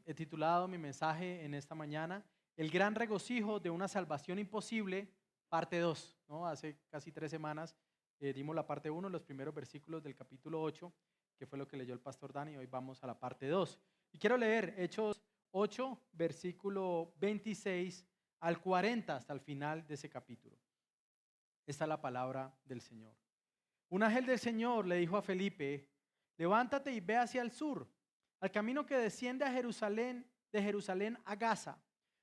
He titulado mi mensaje en esta mañana El gran regocijo de una salvación imposible, parte 2, ¿no? Hace casi 3 semanas dimos la parte 1, los primeros versículos del capítulo 8, que fue lo que leyó el pastor Dani. Hoy vamos a la parte 2. Y quiero leer Hechos 8, versículo 26 al 40, hasta el final de ese capítulo. Esta es la palabra del Señor. Un ángel del Señor le dijo a Felipe: levántate y ve hacia el sur, al camino que desciende a Jerusalén, de Jerusalén a Gaza.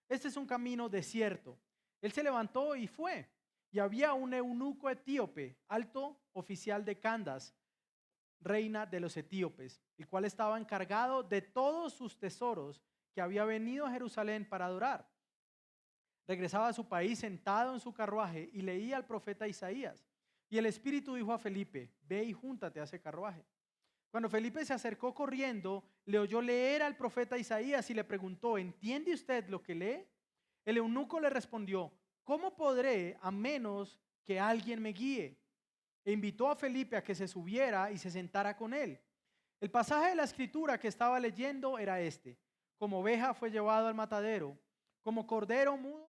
Este es un camino desierto. Él se levantó y fue. Y había un eunuco etíope, alto oficial de Candace, reina de los etíopes, el cual estaba encargado de todos sus tesoros, que había venido a Jerusalén para adorar. Regresaba a su país sentado en su carruaje y leía al profeta Isaías. Y el Espíritu dijo a Felipe: ve y júntate a ese carruaje. Cuando Felipe se acercó corriendo, le oyó leer al profeta Isaías y le preguntó: ¿entiende usted lo que lee? El eunuco le respondió: ¿cómo podré a menos que alguien me guíe? E invitó a Felipe a que se subiera y se sentara con él. El pasaje de la escritura que estaba leyendo era este: como oveja fue llevado al matadero, como cordero mudo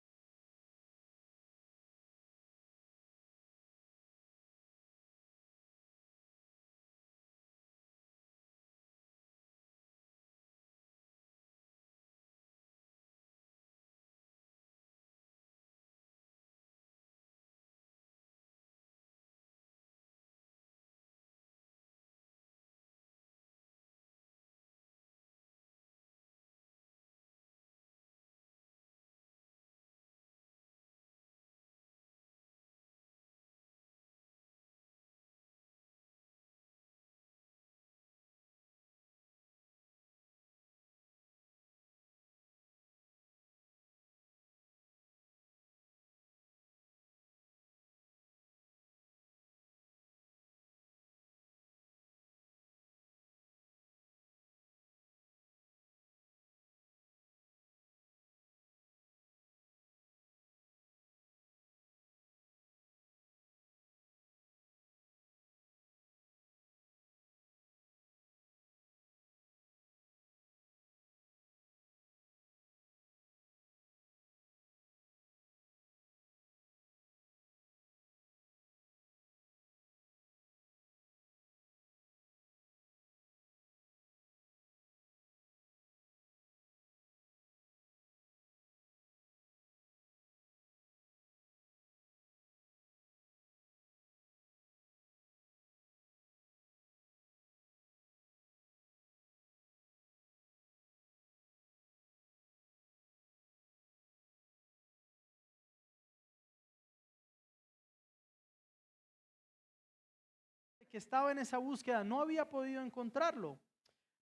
que estaba en esa búsqueda no había podido encontrarlo.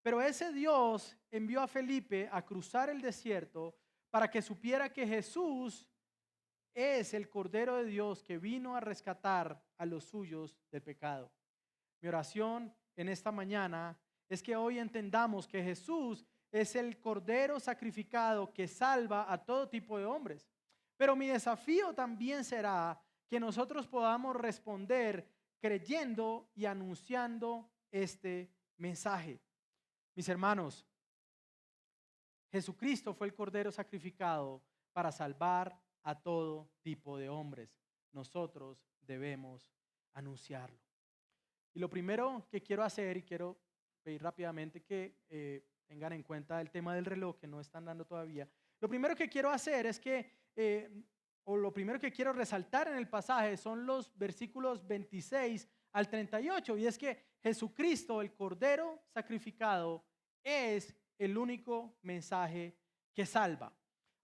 Pero ese Dios envió a Felipe a cruzar el desierto para que supiera que Jesús es el Cordero de Dios que vino a rescatar a los suyos del pecado. Mi oración en esta mañana es que hoy entendamos que Jesús es el Cordero sacrificado que salva a todo tipo de hombres. Pero mi desafío también será que nosotros podamos responder creyendo y anunciando este mensaje. Mis hermanos, Jesucristo fue el Cordero sacrificado para salvar a todo tipo de hombres. Nosotros debemos anunciarlo. Y lo primero que quiero hacer, y quiero pedir rápidamente que tengan en cuenta el tema del reloj que no están dando todavía. Lo primero que quiero hacer es que, o lo primero que quiero resaltar en el pasaje son los versículos 26 al 38. Y es que Jesucristo, el Cordero sacrificado, es el único mensaje que salva.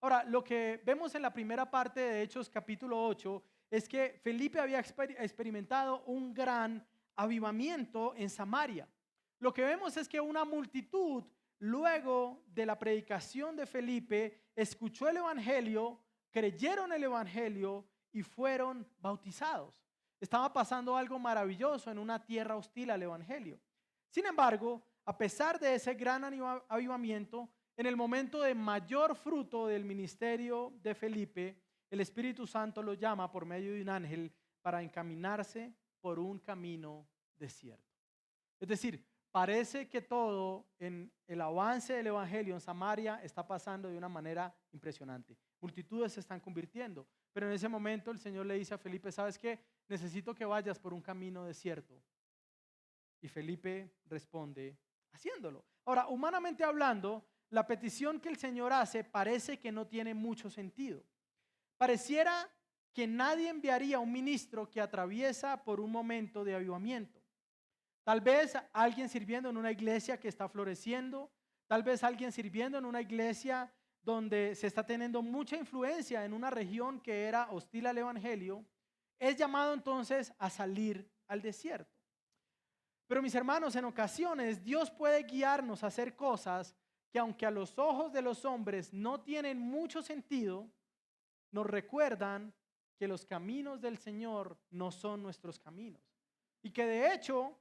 Ahora, lo que vemos en la primera parte de Hechos capítulo 8 es que Felipe había experimentado un gran avivamiento en Samaria. Lo que vemos es que una multitud, luego de la predicación de Felipe, escuchó el evangelio, creyeron el evangelio y fueron bautizados. Estaba pasando algo maravilloso en una tierra hostil al evangelio. Sin embargo, a pesar de ese gran avivamiento, en el momento de mayor fruto del ministerio de Felipe, el Espíritu Santo lo llama por medio de un ángel para encaminarse por un camino desierto. Es decir, parece que todo en el avance del evangelio en Samaria está pasando de una manera impresionante. Multitudes se están convirtiendo, pero en ese momento el Señor le dice a Felipe, ¿sabes qué? Necesito que vayas por un camino desierto. Y Felipe responde haciéndolo. Ahora, humanamente hablando, la petición que el Señor hace parece que no tiene mucho sentido. Pareciera que nadie enviaría a un ministro que atraviesa por un momento de avivamiento. Tal vez alguien sirviendo en una iglesia que está floreciendo, tal vez alguien sirviendo en una iglesia donde se está teniendo mucha influencia en una región que era hostil al evangelio, es llamado entonces a salir al desierto. Pero mis hermanos, en ocasiones Dios puede guiarnos a hacer cosas que aunque a los ojos de los hombres no tienen mucho sentido, nos recuerdan que los caminos del Señor no son nuestros caminos y que de hecho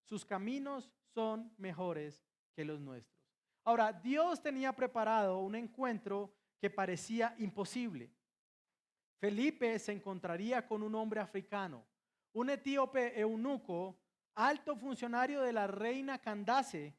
sus caminos son mejores que los nuestros. Ahora, Dios tenía preparado un encuentro que parecía imposible. Felipe se encontraría con un hombre africano, un etíope eunuco, alto funcionario de la reina Candace,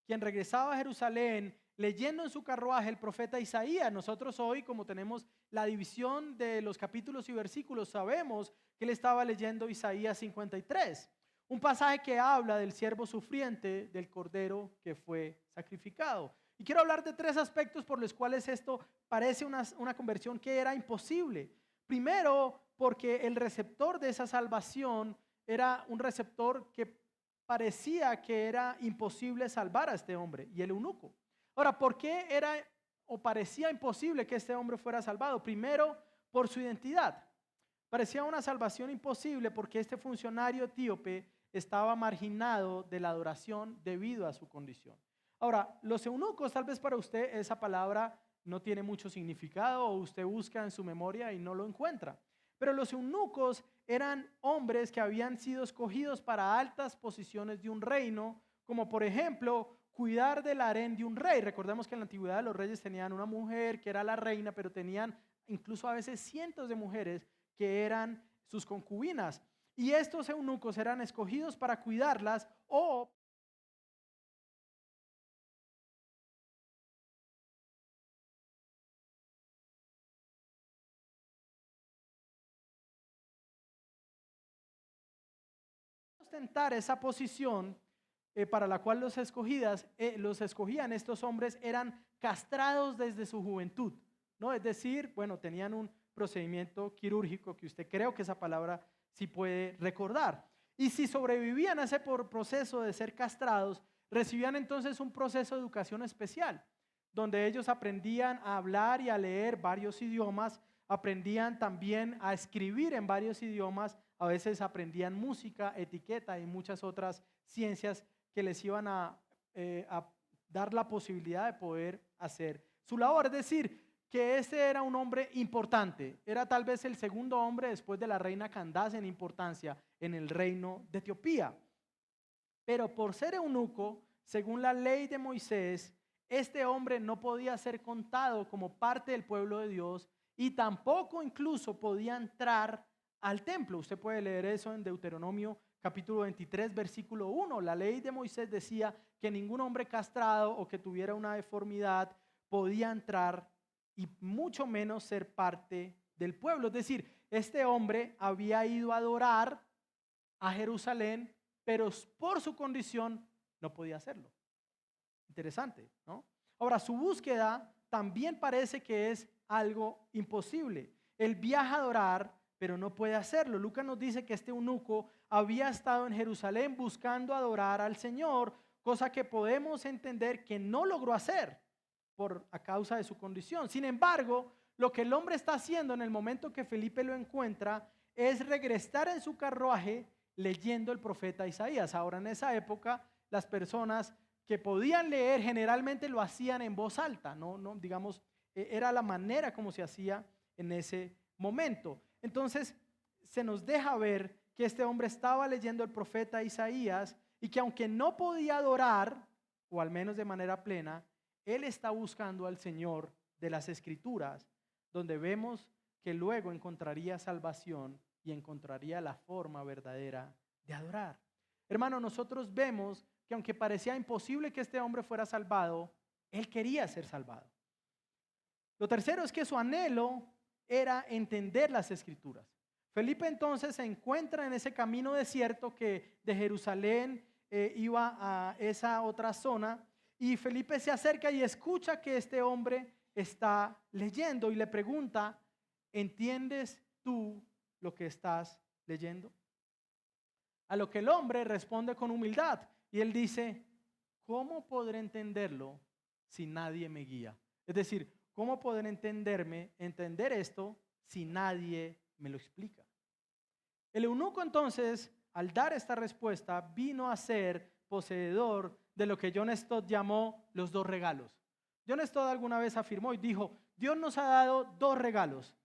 quien regresaba a Jerusalén leyendo en su carruaje el profeta Isaías. Nosotros hoy, como tenemos la división de los capítulos y versículos, sabemos que él estaba leyendo Isaías 53, un pasaje que habla del siervo sufriente, del cordero que fue sacrificado. Y quiero hablar de tres aspectos por los cuales esto parece una conversión que era imposible. Primero, porque el receptor de esa salvación era un receptor que parecía que era imposible salvar a este hombre y el eunuco. Ahora, ¿por qué era o parecía imposible que este hombre fuera salvado? Primero, por su identidad. Parecía una salvación imposible porque este funcionario etíope estaba marginado de la adoración debido a su condición. Ahora, los eunucos, tal vez para usted esa palabra no tiene mucho significado o usted busca en su memoria y no lo encuentra. Pero los eunucos eran hombres que habían sido escogidos para altas posiciones de un reino, como por ejemplo cuidar del harén de un rey. Recordemos que en la antigüedad los reyes tenían una mujer que era la reina, pero tenían incluso a veces cientos de mujeres que eran sus concubinas. Y estos eunucos eran escogidos para cuidarlas o ostentar esa posición para la cual los escogían estos hombres eran castrados desde su juventud, ¿no? Es decir, bueno, tenían un procedimiento quirúrgico que usted creo que esa palabra sí puede recordar. Y si sobrevivían a ese proceso de ser castrados, recibían entonces un proceso de educación especial, donde ellos aprendían a hablar y a leer varios idiomas, aprendían también a escribir en varios idiomas, a veces aprendían música, etiqueta y muchas otras ciencias que les iban a dar la posibilidad de poder hacer su labor. Es decir, que este era un hombre importante, era tal vez el segundo hombre después de la reina Candace en importancia en el reino de Etiopía. Pero por ser eunuco, según la ley de Moisés, este hombre no podía ser contado como parte del pueblo de Dios y tampoco incluso podía entrar al templo. Usted puede leer eso en Deuteronomio capítulo 23, versículo 1. La ley de Moisés decía que ningún hombre castrado o que tuviera una deformidad podía entrar y mucho menos ser parte del pueblo. Es decir, este hombre había ido a adorar a Jerusalén, pero por su condición no podía hacerlo. Interesante, ¿no? Ahora, su búsqueda también parece que es algo imposible. Él viaja a adorar, pero no puede hacerlo. Lucas nos dice que este eunuco había estado en Jerusalén buscando adorar al Señor, cosa que podemos entender que no logró hacer a causa de su condición. Sin embargo, lo que el hombre está haciendo en el momento que Felipe lo encuentra es regresar en su carruaje leyendo el profeta Isaías. Ahora, en esa época, las personas que podían leer generalmente lo hacían en voz alta, no digamos, era la manera como se hacía en ese momento. Entonces, se nos deja ver que este hombre estaba leyendo el profeta Isaías y que aunque no podía adorar, o al menos de manera plena, él está buscando al Señor de las Escrituras, donde vemos que luego encontraría salvación y encontraría la forma verdadera de adorar. Hermano, nosotros vemos que aunque parecía imposible que este hombre fuera salvado, él quería ser salvado. Lo tercero es que su anhelo era entender las Escrituras. Felipe entonces se encuentra en ese camino desierto que de Jerusalén iba a esa otra zona, y Felipe se acerca y escucha que este hombre está leyendo y le pregunta: ¿entiendes tú lo que estás leyendo? A lo que el hombre responde con humildad y él dice: ¿cómo podré entenderlo si nadie me guía? Es decir, ¿cómo poder entender esto si nadie me lo explica? El eunuco entonces, al dar esta respuesta, vino a ser poseedor de lo que John Stott llamó los dos regalos. John Stott alguna vez afirmó y dijo: Dios nos ha dado dos regalos.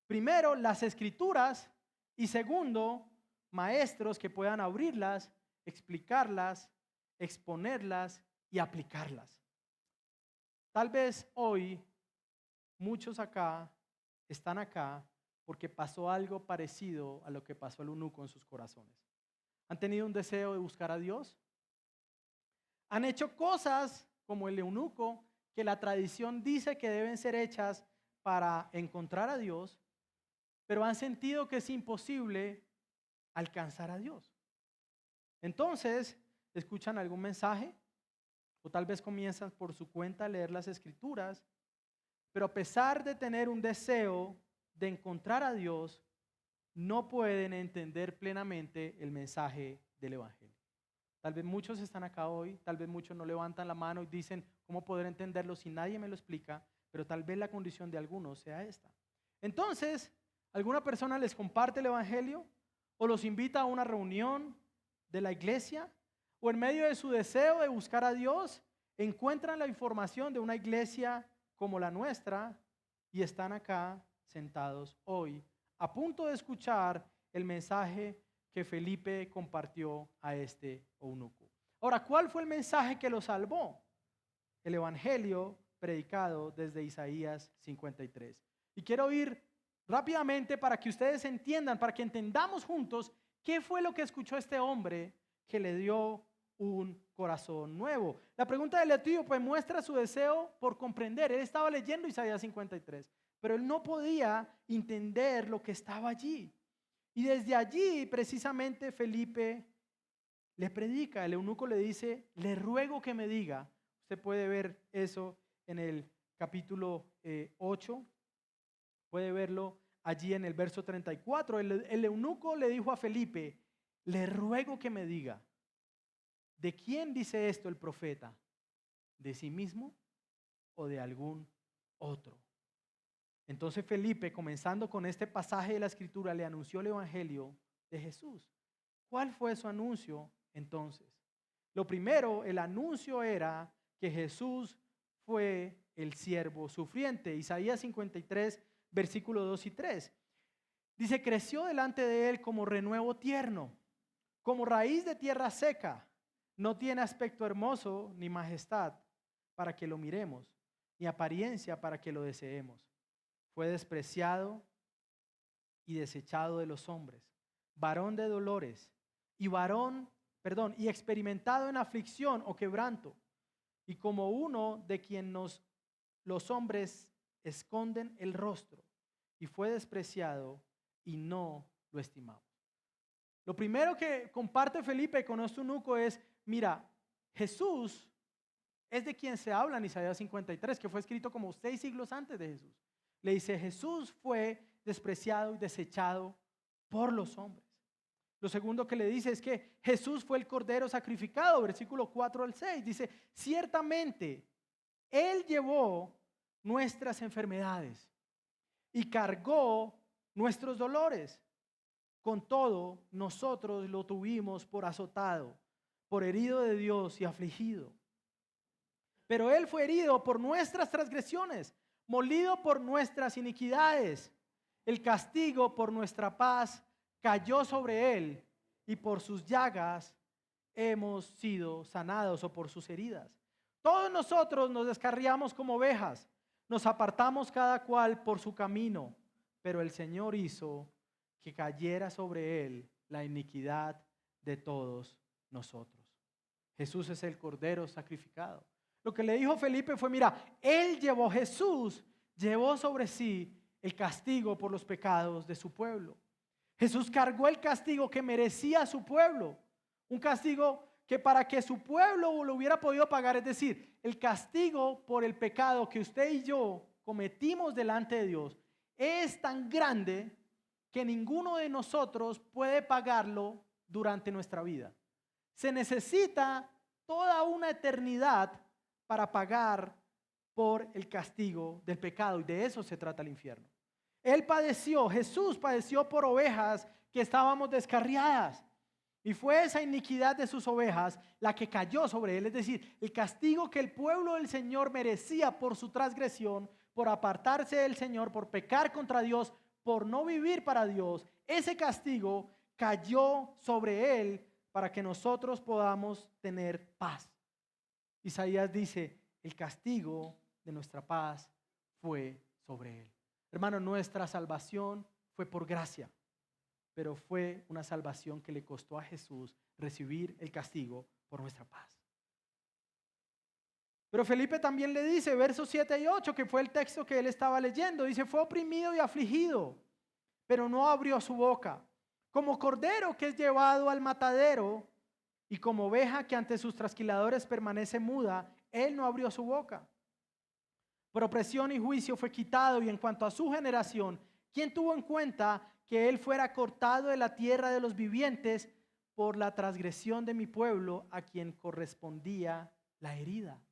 Primero, las Escrituras, y segundo, maestros que puedan abrirlas, explicarlas, exponerlas y aplicarlas. Tal vez hoy muchos están acá porque pasó algo parecido a lo que pasó al eunuco en sus corazones. ¿Han tenido un deseo de buscar a Dios? ¿Han hecho cosas como el eunuco que la tradición dice que deben ser hechas para encontrar a Dios, pero han sentido que es imposible alcanzar a Dios? Entonces, escuchan algún mensaje o tal vez comienzan por su cuenta a leer las Escrituras, pero a pesar de tener un deseo de encontrar a Dios, no pueden entender plenamente el mensaje del Evangelio. Tal vez muchos están acá hoy, tal vez muchos no levantan la mano y dicen: ¿cómo poder entenderlo si nadie me lo explica? Pero tal vez la condición de algunos sea esta. Entonces, alguna persona les comparte el Evangelio o los invita a una reunión de la iglesia, o en medio de su deseo de buscar a Dios, encuentran la información de una iglesia como la nuestra y están acá sentados hoy, a punto de escuchar el mensaje que Felipe compartió a este eunuco. Ahora, ¿cuál fue el mensaje que lo salvó? El evangelio predicado desde Isaías 53. Y quiero ir rápidamente para que ustedes entiendan, para que entendamos juntos qué fue lo que escuchó este hombre que le dio un corazón nuevo. La pregunta del etíope muestra su deseo por comprender. Él estaba leyendo Isaías 53, pero él no podía entender lo que estaba allí. Y desde allí, precisamente, Felipe le predica. El eunuco le dice: le ruego que me diga. Usted puede ver eso en el capítulo 8. Puede verlo allí en el verso 34. El eunuco le dijo a Felipe: le ruego que me diga, ¿de quién dice esto el profeta? ¿De sí mismo o de algún otro? Entonces Felipe, comenzando con este pasaje de la Escritura, le anunció el Evangelio de Jesús. ¿Cuál fue su anuncio entonces? Lo primero, el anuncio era que Jesús fue el siervo sufriente. Isaías 53, versículos 2 y 3. Dice: creció delante de él como renuevo tierno, como raíz de tierra seca. No tiene aspecto hermoso ni majestad para que lo miremos, ni apariencia para que lo deseemos. Fue despreciado y desechado de los hombres, varón de dolores y experimentado en aflicción o quebranto, y como uno de quien los hombres esconden el rostro, y fue despreciado y no lo estimamos. Lo primero que comparte Felipe con este eunuco es: mira, Jesús es de quien se habla en Isaías 53, que fue escrito como 6 siglos antes de Jesús. Le dice: Jesús fue despreciado y desechado por los hombres. Lo segundo que le dice es que Jesús fue el cordero sacrificado, versículo 4 al 6. Dice: ciertamente, Él llevó nuestras enfermedades y cargó nuestros dolores. Con todo, nosotros lo tuvimos por azotado, por herido de Dios y afligido. Pero Él fue herido por nuestras transgresiones, molido por nuestras iniquidades. El castigo por nuestra paz cayó sobre Él, y por sus llagas hemos sido sanados, o por sus heridas. Todos nosotros nos descarriamos como ovejas, nos apartamos cada cual por su camino, pero el Señor hizo que cayera sobre Él la iniquidad de todos nosotros. Jesús es el Cordero sacrificado. Lo que le dijo Felipe fue, mira, Jesús llevó sobre sí el castigo por los pecados de su pueblo. Jesús cargó el castigo que merecía su pueblo. Un castigo que para que su pueblo lo hubiera podido pagar, es decir, el castigo por el pecado que usted y yo cometimos delante de Dios es tan grande que ninguno de nosotros puede pagarlo durante nuestra vida. Se necesita toda una eternidad para pagar por el castigo del pecado, y de eso se trata el infierno. Jesús padeció por ovejas que estábamos descarriadas, y fue esa iniquidad de sus ovejas la que cayó sobre él, es decir, el castigo que el pueblo del Señor merecía por su transgresión, por apartarse del Señor, por pecar contra Dios, por no vivir para Dios. Ese castigo cayó sobre él para que nosotros podamos tener paz. Isaías dice, el castigo de nuestra paz fue sobre él. Hermano, nuestra salvación fue por gracia, pero fue una salvación que le costó a Jesús recibir el castigo por nuestra paz. Pero Felipe también le dice, versos 7 y 8, que fue el texto que él estaba leyendo, dice, fue oprimido y afligido, pero no abrió su boca. Como cordero que es llevado al matadero y como oveja que ante sus trasquiladores permanece muda, él no abrió su boca. Por opresión y juicio fue quitado, y en cuanto a su generación, ¿quién tuvo en cuenta que él fuera cortado de la tierra de los vivientes por la transgresión de mi pueblo, a quien correspondía la herida?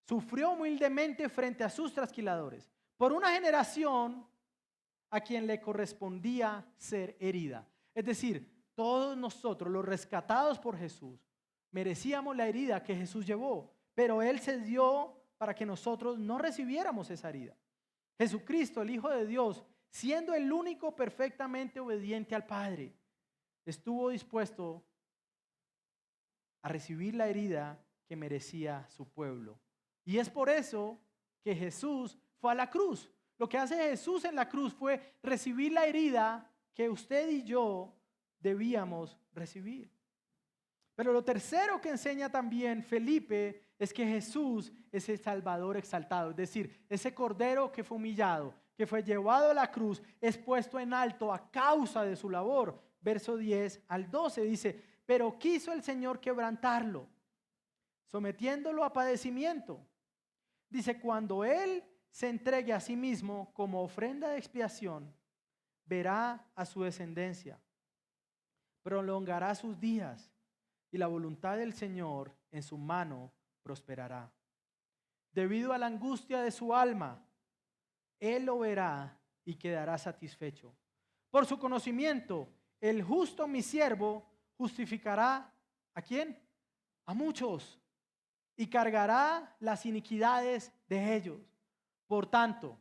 Sufrió humildemente frente a sus trasquiladores, por una generación a quien le correspondía ser herida. Es decir, todos nosotros, los rescatados por Jesús, merecíamos la herida que Jesús llevó, pero él se dio para que nosotros no recibiéramos esa herida. Jesucristo, el Hijo de Dios, siendo el único perfectamente obediente al Padre, estuvo dispuesto a recibir la herida que merecía su pueblo. Y es por eso que Jesús fue a la cruz. Lo que hace Jesús en la cruz fue recibir la herida que usted y yo debíamos recibir. Pero lo tercero que enseña también Felipe es que Jesús es el Salvador exaltado, es decir, ese cordero que fue humillado, que fue llevado a la cruz, es puesto en alto a causa de su labor. Verso 10 al 12 dice, pero quiso el Señor quebrantarlo, sometiéndolo a padecimiento. Dice, cuando Él se entregue a sí mismo como ofrenda de expiación, verá a su descendencia, prolongará sus días, y la voluntad del Señor en su mano prosperará. Debido a la angustia de su alma, Él lo verá y quedará satisfecho. Por su conocimiento, el justo mi siervo justificará ¿a quién? A muchos, y cargará las iniquidades de ellos. Por tanto,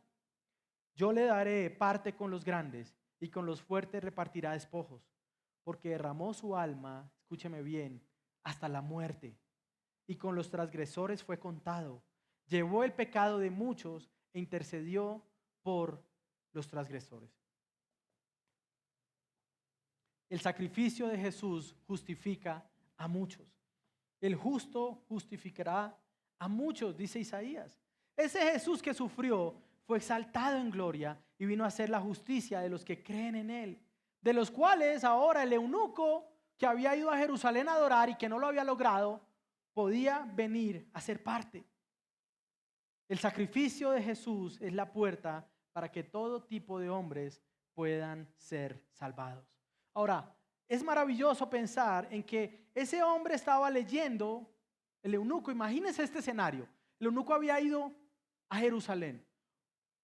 yo le daré parte con los grandes, y con los fuertes repartirá despojos, porque derramó su alma, escúcheme bien, hasta la muerte, y con los transgresores fue contado. Llevó el pecado de muchos e intercedió por los transgresores. El sacrificio de Jesús justifica a muchos. El justo justificará a muchos, dice Isaías. Ese Jesús que sufrió fue exaltado en gloria y vino a hacer la justicia de los que creen en Él, de los cuales ahora el eunuco que había ido a Jerusalén a adorar y que no lo había logrado, podía venir a ser parte. El sacrificio de Jesús es la puerta para que todo tipo de hombres puedan ser salvados. Ahora, es maravilloso pensar en que ese hombre estaba leyendo, el eunuco, imagínense este escenario. El eunuco había ido a Jerusalén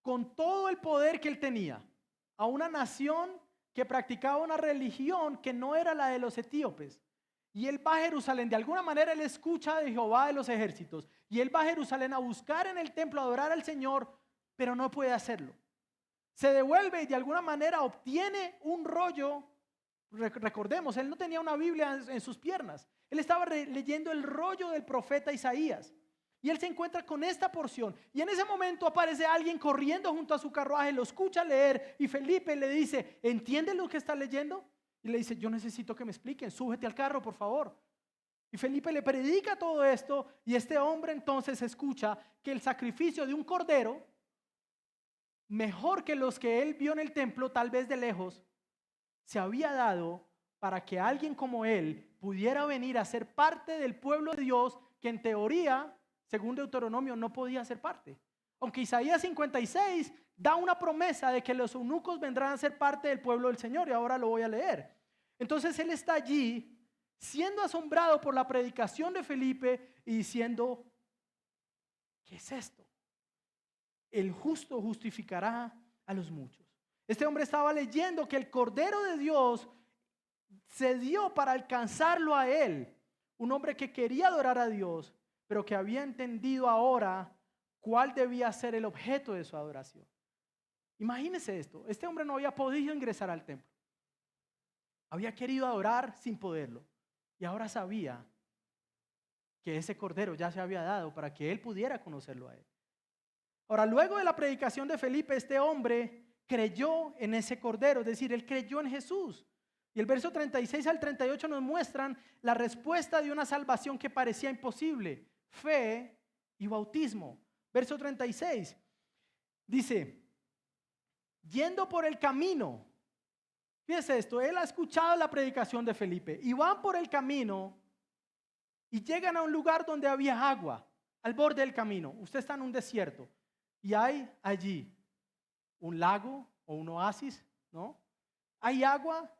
con todo el poder que él tenía, a una nación que practicaba una religión que no era la de los etíopes. Y él va a Jerusalén, de alguna manera él escucha de Jehová de los ejércitos, y él va a Jerusalén a buscar en el templo, a adorar al Señor, pero no puede hacerlo. Se devuelve y de alguna manera obtiene un rollo. Recordemos, él no tenía una Biblia en sus piernas, él estaba leyendo el rollo del profeta Isaías. Y él se encuentra con esta porción. Y en ese momento aparece alguien corriendo junto a su carruaje, lo escucha leer y Felipe le dice, ¿entiendes lo que está leyendo? Y le dice, yo necesito que me expliquen, súbete al carro, por favor. Y Felipe le predica todo esto y este hombre entonces escucha que el sacrificio de un cordero, mejor que los que él vio en el templo, tal vez de lejos, se había dado para que alguien como él pudiera venir a ser parte del pueblo de Dios que en teoría, según Deuteronomio, no podía ser parte. Aunque Isaías 56 da una promesa de que los eunucos vendrán a ser parte del pueblo del Señor, y ahora lo voy a leer. Entonces él está allí siendo asombrado por la predicación de Felipe y diciendo, ¿qué es esto? El justo justificará a los muchos. Este hombre estaba leyendo que el Cordero de Dios se dio para alcanzarlo a él. Un hombre que quería adorar a Dios, pero que había entendido ahora cuál debía ser el objeto de su adoración. Imagínese esto. Este hombre no había podido ingresar al templo. Había querido adorar sin poderlo. Y ahora sabía que ese Cordero ya se había dado para que él pudiera conocerlo a él. Ahora, luego de la predicación de Felipe, este hombre creyó en ese Cordero, es decir, él creyó en Jesús. Y el verso 36 al 38 nos muestran la respuesta de una salvación que parecía imposible: fe y bautismo. Verso 36 dice, yendo por el camino, fíjese esto, él ha escuchado la predicación de Felipe y van por el camino y llegan a un lugar donde había agua, al borde del camino. Usted está en un desierto y hay allí un lago o un oasis, ¿no? Hay agua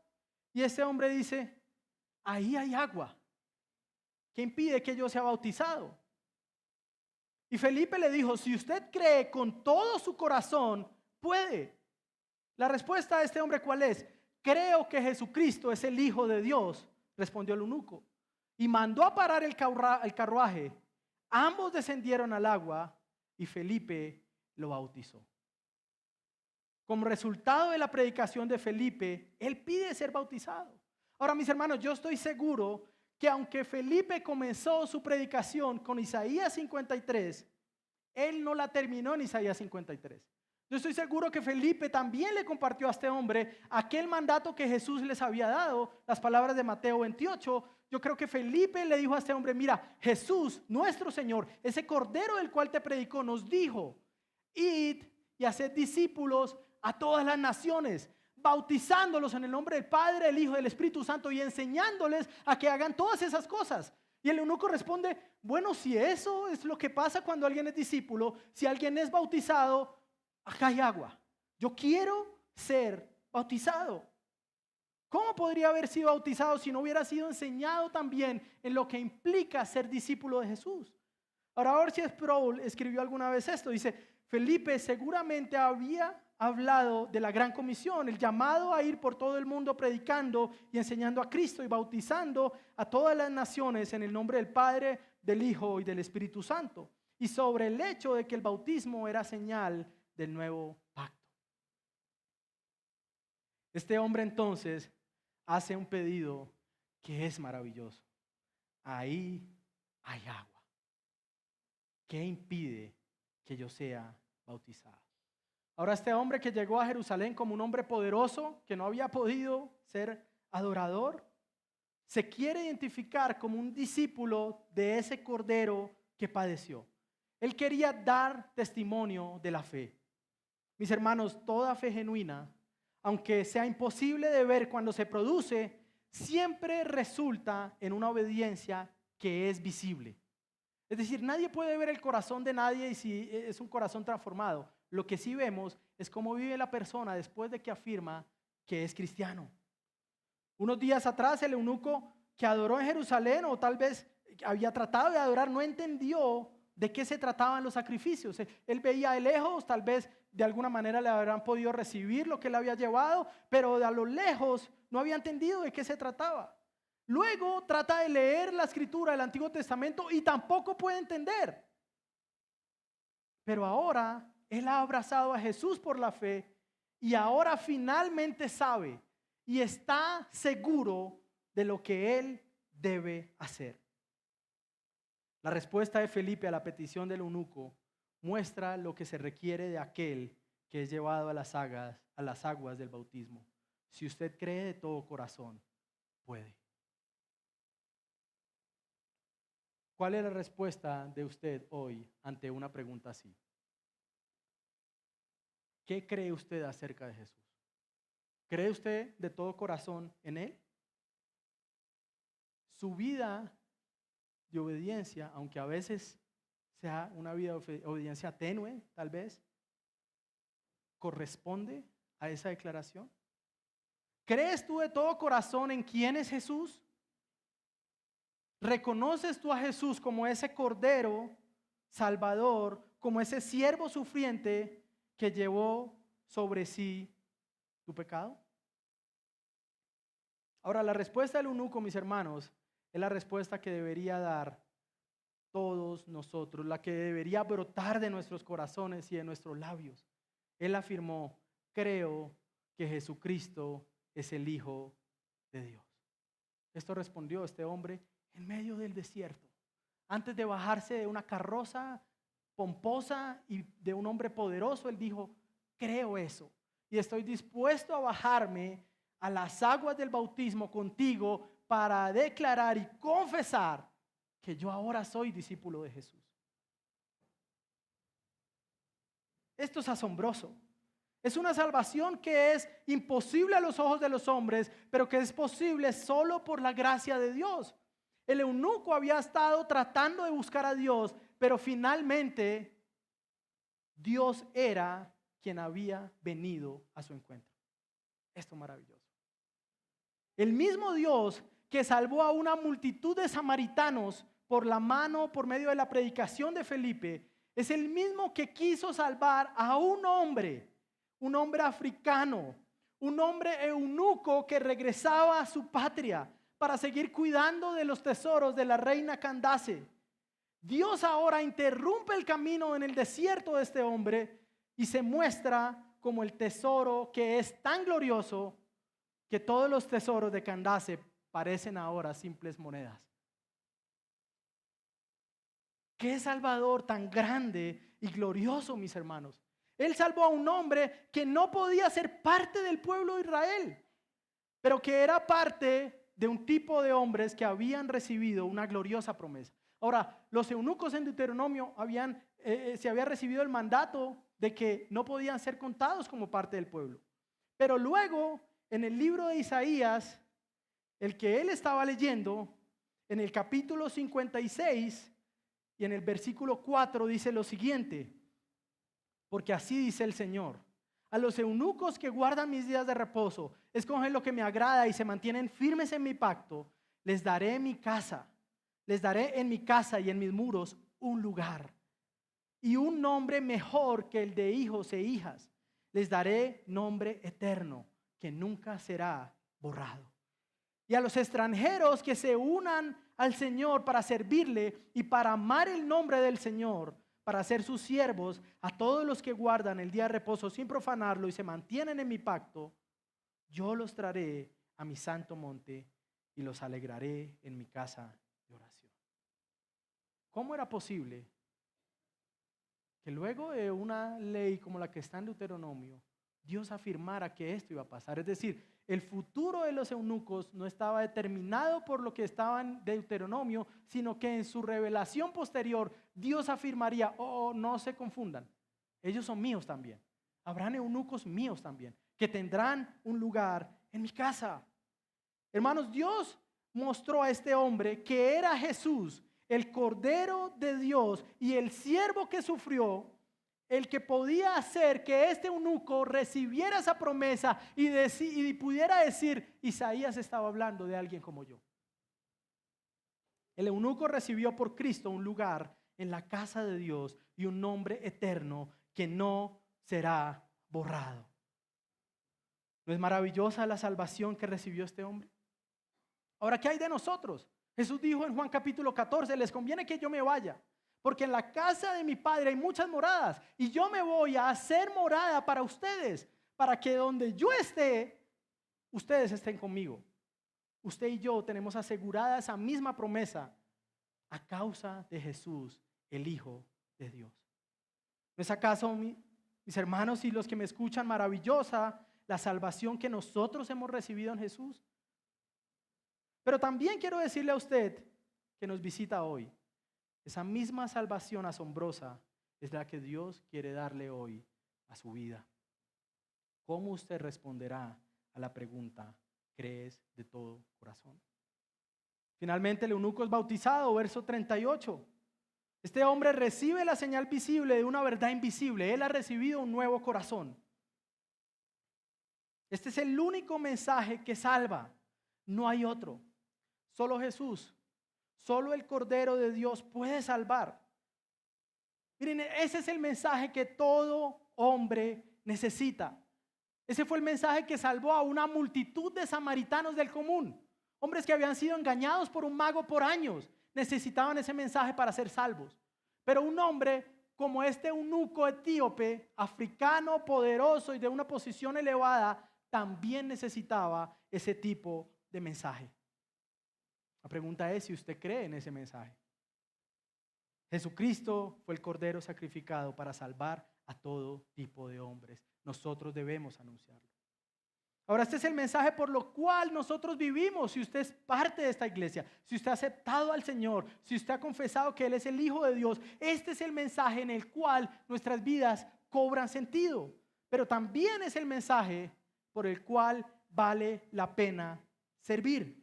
y este hombre dice, ahí hay agua. ¿Qué impide que yo sea bautizado? Y Felipe le dijo, si usted cree con todo su corazón, puede. La respuesta de este hombre, ¿cuál es? Creo que Jesucristo es el Hijo de Dios, respondió el eunuco. Y mandó a parar el carruaje. Ambos descendieron al agua y Felipe lo bautizó. Como resultado de la predicación de Felipe, él pide ser bautizado. Ahora, mis hermanos, yo estoy seguro que aunque Felipe comenzó su predicación con Isaías 53, él no la terminó en Isaías 53. Yo estoy seguro que Felipe también le compartió a este hombre aquel mandato que Jesús les había dado, las palabras de Mateo 28. Yo creo que Felipe le dijo a este hombre, mira, Jesús, nuestro Señor, ese Cordero del cual te predicó, nos dijo, id y haced discípulos a todas las naciones, bautizándolos en el nombre del Padre, del Hijo y del Espíritu Santo y enseñándoles a que hagan todas esas cosas. Y el eunuco responde, bueno, si eso es lo que pasa cuando alguien es discípulo, si alguien es bautizado, acá hay agua. Yo quiero ser bautizado. ¿Cómo podría haber sido bautizado si no hubiera sido enseñado también en lo que implica ser discípulo de Jesús? Ahora, R.C. Sproul escribió alguna vez esto, dice, Felipe seguramente había hablado de la gran comisión, el llamado a ir por todo el mundo predicando y enseñando a Cristo y bautizando a todas las naciones en el nombre del Padre, del Hijo y del Espíritu Santo, y sobre el hecho de que el bautismo era señal del nuevo pacto. Este hombre entonces hace un pedido que es maravilloso. Ahí hay agua. ¿Qué impide que yo sea bautizado? Ahora este hombre que llegó a Jerusalén como un hombre poderoso, que no había podido ser adorador, se quiere identificar como un discípulo de ese Cordero que padeció. Él quería dar testimonio de la fe. Mis hermanos, toda fe genuina, aunque sea imposible de ver cuando se produce, siempre resulta en una obediencia que es visible. Es decir, nadie puede ver el corazón de nadie y si es un corazón transformado. Lo que sí vemos es cómo vive la persona después de que afirma que es cristiano. Unos días atrás el eunuco que adoró en Jerusalén o tal vez había tratado de adorar no entendió de qué se trataban los sacrificios. Él veía de lejos, tal vez de alguna manera le habrán podido recibir lo que él había llevado, pero de a lo lejos no había entendido de qué se trataba. Luego trata de leer la escritura del Antiguo Testamento y tampoco puede entender. Pero ahora él ha abrazado a Jesús por la fe y ahora finalmente sabe y está seguro de lo que él debe hacer. La respuesta de Felipe a la petición del eunuco muestra lo que se requiere de aquel que es llevado a las aguas del bautismo. Si usted cree de todo corazón, puede. ¿Cuál es la respuesta de usted hoy ante una pregunta así? ¿Qué cree usted acerca de Jesús? ¿Cree usted de todo corazón en Él? Su vida de obediencia, aunque a veces sea una vida de obediencia tenue, tal vez, ¿corresponde a esa declaración? ¿Crees tú de todo corazón en quién es Jesús? ¿Reconoces tú a Jesús como ese Cordero Salvador, como ese siervo sufriente que llevó sobre sí tu pecado? Ahora, la respuesta del eunuco, mis hermanos, es la respuesta que debería dar todos nosotros, la que debería brotar de nuestros corazones y de nuestros labios. Él afirmó: creo que Jesucristo es el Hijo de Dios. Esto respondió este hombre en medio del desierto. Antes de bajarse de una carroza pomposa y de un hombre poderoso, él dijo: creo eso y estoy dispuesto a bajarme a las aguas del bautismo contigo para declarar y confesar que yo ahora soy discípulo de Jesús. Esto es asombroso. Es una salvación que es imposible a los ojos de los hombres, pero que es posible solo por la gracia de Dios. El eunuco había estado tratando de buscar a Dios, pero finalmente Dios era quien había venido a su encuentro. Esto es maravilloso. El mismo Dios que salvó a una multitud de samaritanos por medio de la predicación de Felipe, es el mismo que quiso salvar a un hombre africano, un hombre eunuco que regresaba a su patria para seguir cuidando de los tesoros de la reina Candace. Dios ahora interrumpe el camino en el desierto de este hombre y se muestra como el tesoro que es tan glorioso que todos los tesoros de Candace parecen ahora simples monedas. ¡Qué Salvador tan grande y glorioso, mis hermanos! Él salvó a un hombre que no podía ser parte del pueblo de Israel, pero que era parte de un tipo de hombres que habían recibido una gloriosa promesa. Ahora, los eunucos en Deuteronomio se había recibido el mandato de que no podían ser contados como parte del pueblo. Pero luego, en el libro de Isaías, el que él estaba leyendo, en el capítulo 56 y en el versículo 4 dice lo siguiente: porque así dice el Señor: a los eunucos que guardan mis días de reposo, escogen lo que me agrada y se mantienen firmes en mi pacto, les daré mi casa, les daré en mi casa y en mis muros un lugar y un nombre mejor que el de hijos e hijas. Les daré nombre eterno que nunca será borrado. Y a los extranjeros que se unan al Señor para servirle y para amar el nombre del Señor, para ser sus siervos, a todos los que guardan el día de reposo sin profanarlo y se mantienen en mi pacto, yo los traeré a mi santo monte y los alegraré en mi casa de oración. ¿Cómo era posible que luego de una ley como la que está en Deuteronomio, Dios afirmara que esto iba a pasar? Es decir, el futuro de los eunucos no estaba determinado por lo que estaba en Deuteronomio, sino que en su revelación posterior Dios afirmaría: oh, no se confundan, ellos son míos también. Habrán eunucos míos también, que tendrán un lugar en mi casa. Hermanos, Dios mostró a este hombre que era Jesús, el Cordero de Dios y el siervo que sufrió, el que podía hacer que este eunuco recibiera esa promesa y pudiera decir: Isaías estaba hablando de alguien como yo. El eunuco recibió por Cristo un lugar en la casa de Dios y un nombre eterno que no será borrado. ¿No es maravillosa la salvación que recibió este hombre? Ahora, ¿qué hay de nosotros? Jesús dijo en Juan capítulo 14: les conviene que yo me vaya, porque en la casa de mi Padre hay muchas moradas, y yo me voy a hacer morada para ustedes, para que donde yo esté, ustedes estén conmigo. Usted y yo tenemos asegurada esa misma promesa a causa de Jesús, el Hijo de Dios. ¿No es acaso, mis hermanos y los que me escuchan, maravillosa la salvación que nosotros hemos recibido en Jesús? Pero también quiero decirle a usted que nos visita hoy, esa misma salvación asombrosa es la que Dios quiere darle hoy a su vida. ¿Cómo usted responderá a la pregunta, ¿crees de todo corazón? Finalmente el eunuco es bautizado, verso 38. Este hombre recibe la señal visible de una verdad invisible. Él ha recibido un nuevo corazón. Este es el único mensaje que salva. No hay otro. Solo Jesús, solo el Cordero de Dios puede salvar. Miren, ese es el mensaje que todo hombre necesita. Ese fue el mensaje que salvó a una multitud de samaritanos del común. Hombres que habían sido engañados por un mago por años. Necesitaban ese mensaje para ser salvos. Pero un hombre como este eunuco etíope, africano, poderoso y de una posición elevada, también necesitaba ese tipo de mensaje. La pregunta es si usted cree en ese mensaje. Jesucristo fue el Cordero sacrificado para salvar a todo tipo de hombres. Nosotros debemos anunciarlo. Ahora, este es el mensaje por lo cual nosotros vivimos. Si usted es parte de esta iglesia, si usted ha aceptado al Señor, si usted ha confesado que Él es el Hijo de Dios, este es el mensaje en el cual nuestras vidas cobran sentido. Pero también es el mensaje por el cual vale la pena servir.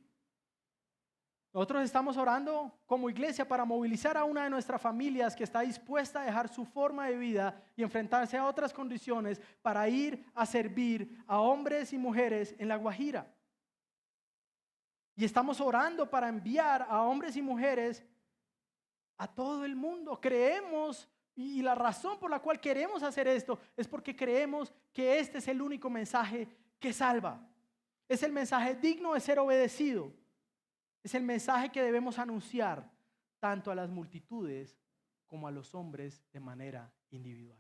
Nosotros estamos orando como iglesia para movilizar a una de nuestras familias que está dispuesta a dejar su forma de vida y enfrentarse a otras condiciones para ir a servir a hombres y mujeres en La Guajira. Y estamos orando para enviar a hombres y mujeres a todo el mundo. Creemos, y la razón por la cual queremos hacer esto es porque creemos que este es el único mensaje que salva. Es el mensaje digno de ser obedecido. Es el mensaje que debemos anunciar tanto a las multitudes como a los hombres de manera individual.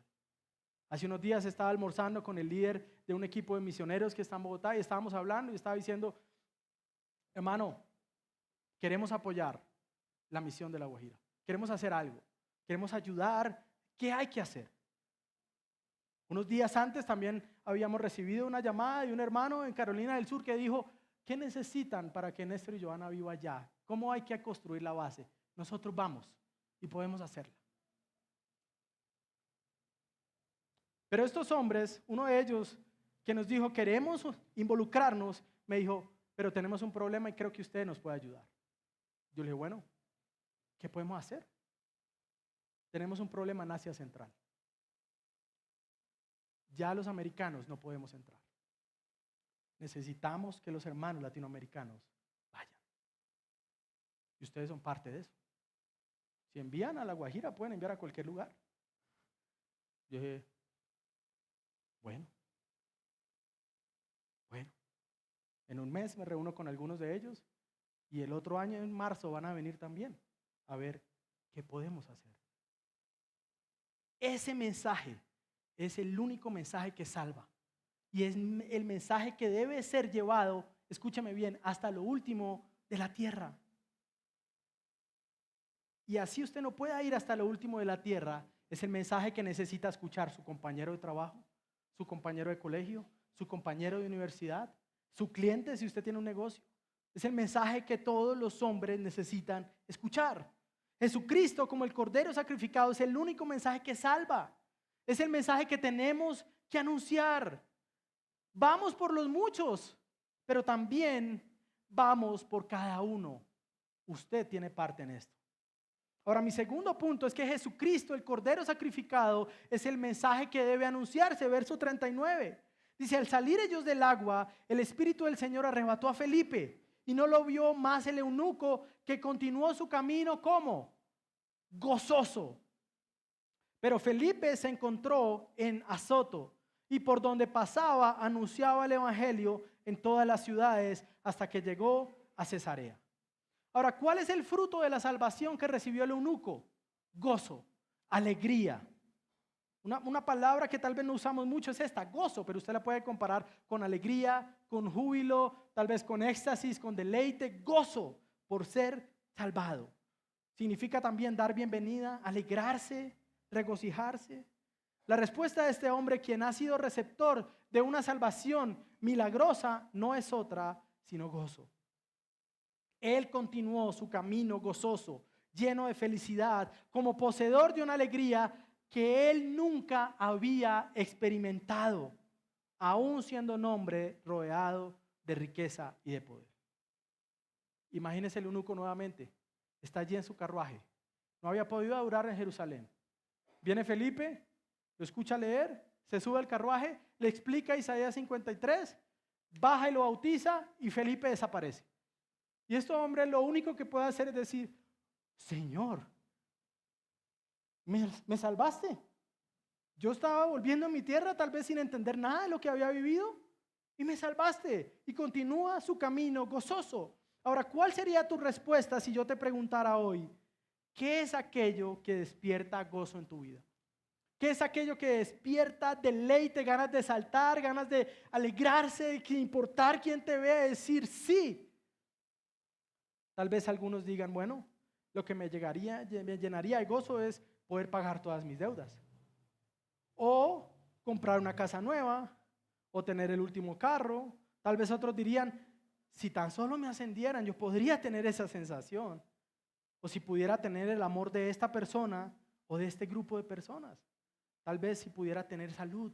Hace unos días estaba almorzando con el líder de un equipo de misioneros que está en Bogotá y estábamos hablando y estaba diciendo, hermano, queremos apoyar la misión de La Guajira. Queremos hacer algo. Queremos ayudar. ¿Qué hay que hacer? Unos días antes también habíamos recibido una llamada de un hermano en Carolina del Sur que dijo, ¿qué necesitan para que Néstor y Johanna viva allá? ¿Cómo hay que construir la base? Nosotros vamos y podemos hacerla. Pero estos hombres, uno de ellos que nos dijo, queremos involucrarnos, me dijo, pero tenemos un problema y creo que usted nos puede ayudar. Yo le dije, bueno, ¿qué podemos hacer? Tenemos un problema en Asia Central. Ya los americanos no podemos entrar. Necesitamos que los hermanos latinoamericanos vayan. Y ustedes son parte de eso. Si envían a La Guajira, pueden enviar a cualquier lugar. Yo dije, bueno. En un mes me reúno con algunos de ellos y el otro año, en marzo, van a venir también a ver qué podemos hacer. Ese mensaje es el único mensaje que salva. Y es el mensaje que debe ser llevado, escúchame bien, hasta lo último de la tierra. Y así usted no pueda ir hasta lo último de la tierra, es el mensaje que necesita escuchar su compañero de trabajo, su compañero de colegio, su compañero de universidad, su cliente si usted tiene un negocio. Es el mensaje que todos los hombres necesitan escuchar. Jesucristo como el Cordero sacrificado es el único mensaje que salva. Es el mensaje que tenemos que anunciar. Vamos por los muchos, pero también vamos por cada uno. Usted tiene parte en esto. Ahora, mi segundo punto es que Jesucristo, el Cordero sacrificado, es el mensaje que debe anunciarse. Verso 39. Dice, al salir ellos del agua, el Espíritu del Señor arrebató a Felipe y no lo vio más el eunuco, que continuó su camino como gozoso. Pero Felipe se encontró en Azoto y por donde pasaba anunciaba el evangelio en todas las ciudades hasta que llegó a Cesarea. Ahora, ¿cuál es el fruto de la salvación que recibió el eunuco? Gozo, alegría. Una palabra que tal vez no usamos mucho es esta, gozo, pero usted la puede comparar con alegría, con júbilo, tal vez con éxtasis, con deleite, gozo por ser salvado. Significa también dar bienvenida, alegrarse, regocijarse. La respuesta de este hombre, quien ha sido receptor de una salvación milagrosa, no es otra sino gozo. Él continuó su camino gozoso lleno de felicidad, como poseedor de una alegría que él nunca había experimentado, aún siendo un hombre rodeado de riqueza y de poder. Imagínese el eunuco nuevamente, está allí en su carruaje, no había podido durar en Jerusalén. Viene Felipe, lo escucha leer, se sube al carruaje, le explica Isaías 53, baja y lo bautiza y Felipe desaparece. Y este hombre lo único que puede hacer es decir, Señor, ¿me salvaste? Yo estaba volviendo a mi tierra tal vez sin entender nada de lo que había vivido y me salvaste. Y continúa su camino gozoso. Ahora, ¿cuál sería tu respuesta si yo te preguntara hoy, ¿qué es aquello que despierta gozo en tu vida? ¿Qué es aquello que despierta deleite, ganas de saltar, ganas de alegrarse, de importar quién te vea, decir sí? Tal vez algunos digan, bueno, lo que me llenaría de gozo es poder pagar todas mis deudas. O comprar una casa nueva, o tener el último carro. Tal vez otros dirían, si tan solo me ascendieran, yo podría tener esa sensación. O si pudiera tener el amor de esta persona o de este grupo de personas. Tal vez si pudiera tener salud.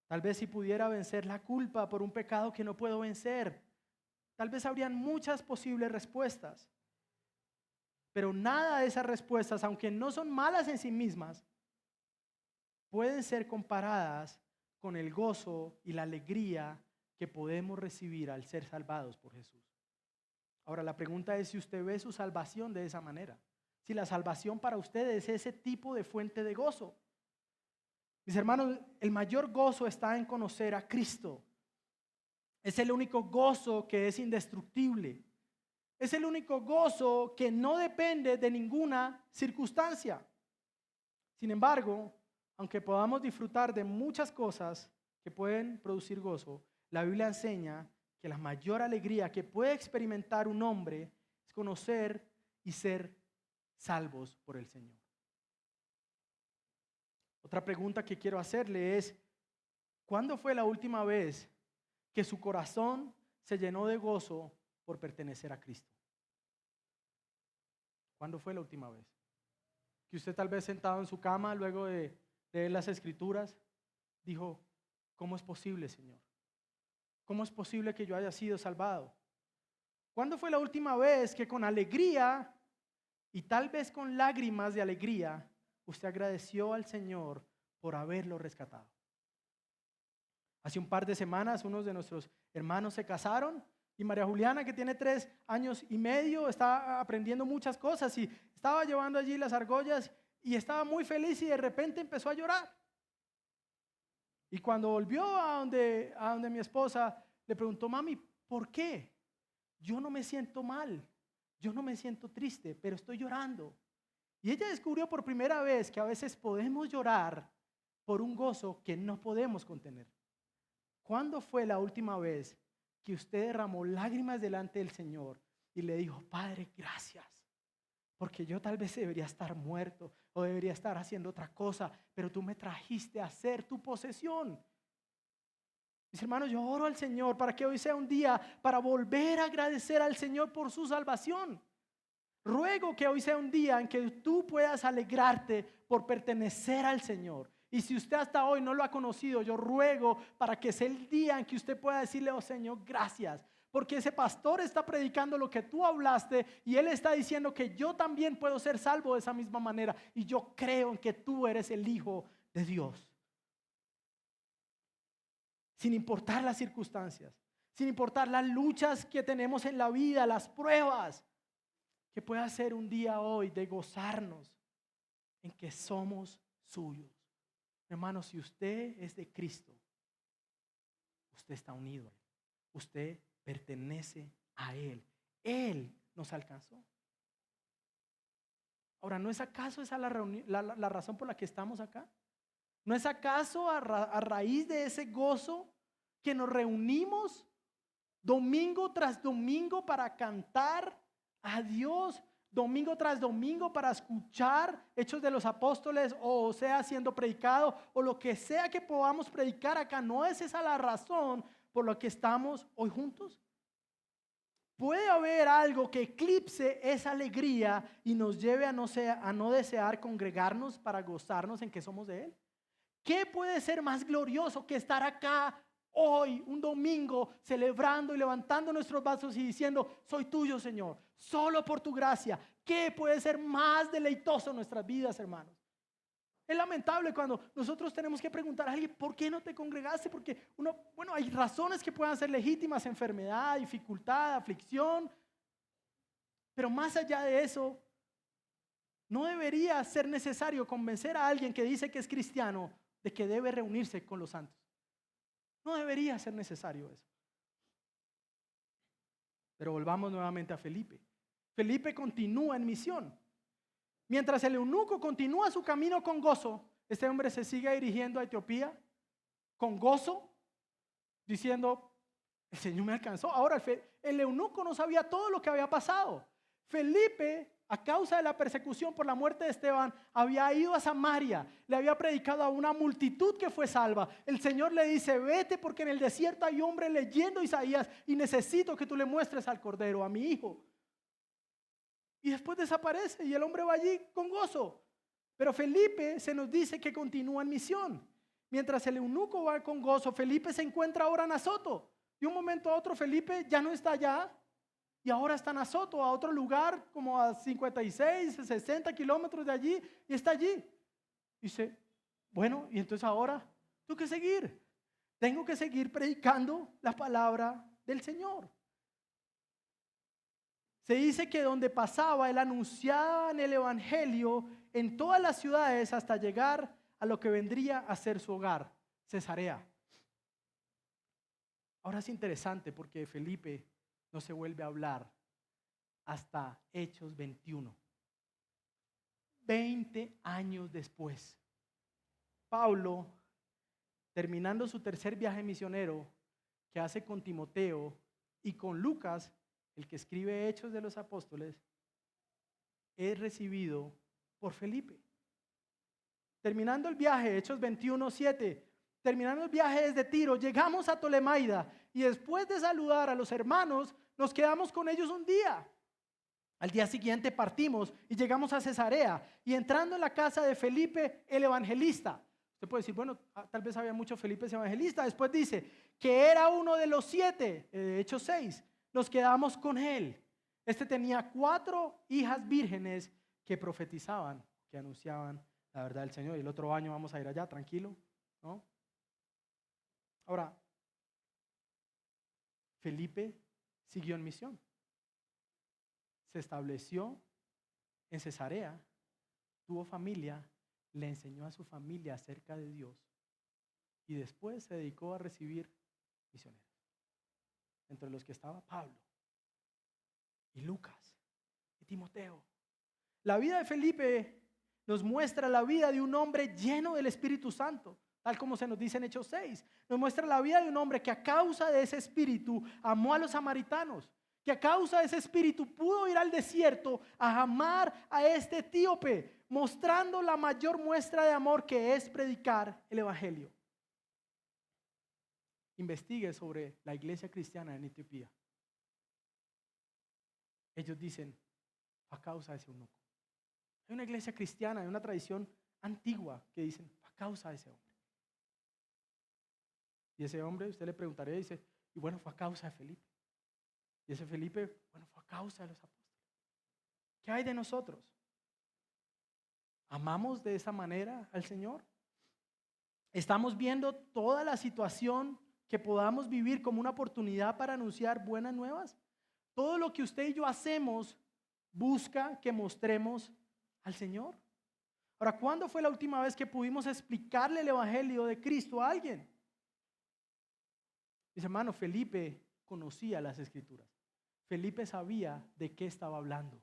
Tal vez si pudiera vencer la culpa por un pecado que no puedo vencer. Tal vez habrían muchas posibles respuestas. Pero nada de esas respuestas, aunque no son malas en sí mismas, pueden ser comparadas con el gozo y la alegría que podemos recibir al ser salvados por Jesús. Ahora la pregunta es si usted ve su salvación de esa manera. Si la salvación para usted es ese tipo de fuente de gozo. Mis hermanos, el mayor gozo está en conocer a Cristo. Es el único gozo que es indestructible. Es el único gozo que no depende de ninguna circunstancia. Sin embargo, aunque podamos disfrutar de muchas cosas que pueden producir gozo, la Biblia enseña que la mayor alegría que puede experimentar un hombre es conocer y ser salvos por el Señor. Otra pregunta que quiero hacerle es, ¿cuándo fue la última vez que su corazón se llenó de gozo por pertenecer a Cristo? ¿Cuándo fue la última vez? Que usted tal vez sentado en su cama luego de leer las Escrituras dijo, ¿cómo es posible, Señor? ¿Cómo es posible que yo haya sido salvado? ¿Cuándo fue la última vez que con alegría y tal vez con lágrimas de alegría usted agradeció al Señor por haberlo rescatado? Hace un par de semanas unos de nuestros hermanos se casaron y María Juliana, que tiene 3 años y medio, está aprendiendo muchas cosas y estaba llevando allí las argollas y estaba muy feliz y de repente empezó a llorar. Y cuando volvió a donde mi esposa, le preguntó, mami, ¿por qué? Yo no me siento mal, yo no me siento triste, pero estoy llorando. Y ella descubrió por primera vez que a veces podemos llorar por un gozo que no podemos contener. ¿Cuándo fue la última vez que usted derramó lágrimas delante del Señor y le dijo, Padre, gracias? Porque yo tal vez debería estar muerto o debería estar haciendo otra cosa, pero tú me trajiste a ser tu posesión. Mis hermanos, yo oro al Señor para que hoy sea un día para volver a agradecer al Señor por su salvación. Ruego que hoy sea un día en que tú puedas alegrarte por pertenecer al Señor. Y si usted hasta hoy no lo ha conocido, yo ruego para que sea el día en que usted pueda decirle, oh Señor, gracias. Porque ese pastor está predicando lo que tú hablaste y él está diciendo que yo también puedo ser salvo de esa misma manera. Y yo creo en que tú eres el Hijo de Dios. Sin importar las circunstancias, sin importar las luchas que tenemos en la vida, las pruebas, que pueda ser un día hoy de gozarnos en que somos suyos. Hermano, si usted es de Cristo, usted está unido a Él. Usted pertenece a Él. Él nos alcanzó. Ahora, ¿no es acaso esa la razón por la que estamos acá? ¿No es acaso a raíz de ese gozo que nos reunimos domingo tras domingo para cantar a Dios, domingo tras domingo para escuchar Hechos de los Apóstoles, o sea, siendo predicado, o lo que sea que podamos predicar acá? ¿No es esa la razón por la que estamos hoy juntos? Puede haber algo que eclipse esa alegría y nos lleve a no desear congregarnos para gozarnos en que somos de Él. ¿Qué puede ser más glorioso que estar acá hoy, un domingo, celebrando y levantando nuestros brazos y diciendo: soy tuyo, Señor, solo por tu gracia? ¿Qué puede ser más deleitoso en nuestras vidas, hermanos? Es lamentable cuando nosotros tenemos que preguntar a alguien: ¿por qué no te congregaste? Porque hay razones que puedan ser legítimas: enfermedad, dificultad, aflicción. Pero más allá de eso, no debería ser necesario convencer a alguien que dice que es cristiano de que debe reunirse con los santos. No debería ser necesario eso. Pero volvamos nuevamente a Felipe. Felipe continúa en misión. Mientras el eunuco continúa su camino con gozo, este hombre se sigue dirigiendo a Etiopía con gozo, diciendo: el Señor me alcanzó. Ahora, el eunuco no sabía todo lo que había pasado. Felipe, a causa de la persecución por la muerte de Esteban, había ido a Samaria, le había predicado a una multitud que fue salva. El Señor le dice: vete, porque en el desierto hay hombre leyendo Isaías y necesito que tú le muestres al Cordero, a mi hijo. Y después desaparece y el hombre va allí con gozo. Pero Felipe se nos dice que continúa en misión. Mientras el eunuco va con gozo, Felipe se encuentra ahora en Azoto. De un momento a otro Felipe ya no está allá y ahora está en Azoto, a otro lugar como a 56, 60 kilómetros de allí, y está allí. Dice: bueno, y entonces ahora tengo que seguir. Tengo que seguir predicando la palabra del Señor. Se dice que donde pasaba, él anunciaba en el evangelio en todas las ciudades hasta llegar a lo que vendría a ser su hogar, Cesarea. Ahora es interesante porque Felipe no se vuelve a hablar hasta Hechos 21. 20 años después, Pablo, terminando su tercer viaje misionero que hace con Timoteo y con Lucas, el que escribe Hechos de los Apóstoles, es recibido por Felipe. Terminando el viaje, Hechos 21:7, terminando el viaje desde Tiro, llegamos a Tolemaida y después de saludar a los hermanos, nos quedamos con ellos un día. Al día siguiente partimos y llegamos a Cesarea, y entrando en la casa de Felipe el evangelista. Usted puede decir: bueno, tal vez había muchos Felipes evangelistas. Después dice que era uno de los 7, Hechos 6. Nos quedamos con él. Este tenía 4 hijas vírgenes que profetizaban, que anunciaban la verdad del Señor. Y el otro año vamos a ir allá, tranquilo, ¿no? Ahora, Felipe siguió en misión. Se estableció en Cesarea, tuvo familia, le enseñó a su familia acerca de Dios y después se dedicó a recibir misioneros, entre los que estaba Pablo y Lucas y Timoteo. La vida de Felipe nos muestra la vida de un hombre lleno del Espíritu Santo, tal como se nos dice en Hechos 6. Nos muestra la vida de un hombre que a causa de ese espíritu amó a los samaritanos, que a causa de ese espíritu pudo ir al desierto a amar a este etíope, mostrando la mayor muestra de amor, que es predicar el evangelio. Investigue sobre la iglesia cristiana en Etiopía. Ellos dicen: a causa de ese eunuco. Hay una iglesia cristiana, hay una tradición antigua que dicen: a causa de ese hombre. Y ese hombre, usted le preguntaría, dice: y bueno, fue a causa de Felipe. Y ese Felipe, bueno, fue a causa de los apóstoles. ¿Qué hay de nosotros? ¿Amamos de esa manera al Señor? ¿Estamos viendo toda la situación que podamos vivir como una oportunidad para anunciar buenas nuevas? Todo lo que usted y yo hacemos busca que mostremos al Señor. Ahora, ¿cuándo fue la última vez que pudimos explicarle el evangelio de Cristo a alguien? Mis hermanos, Felipe conocía las Escrituras. Felipe sabía de qué estaba hablando,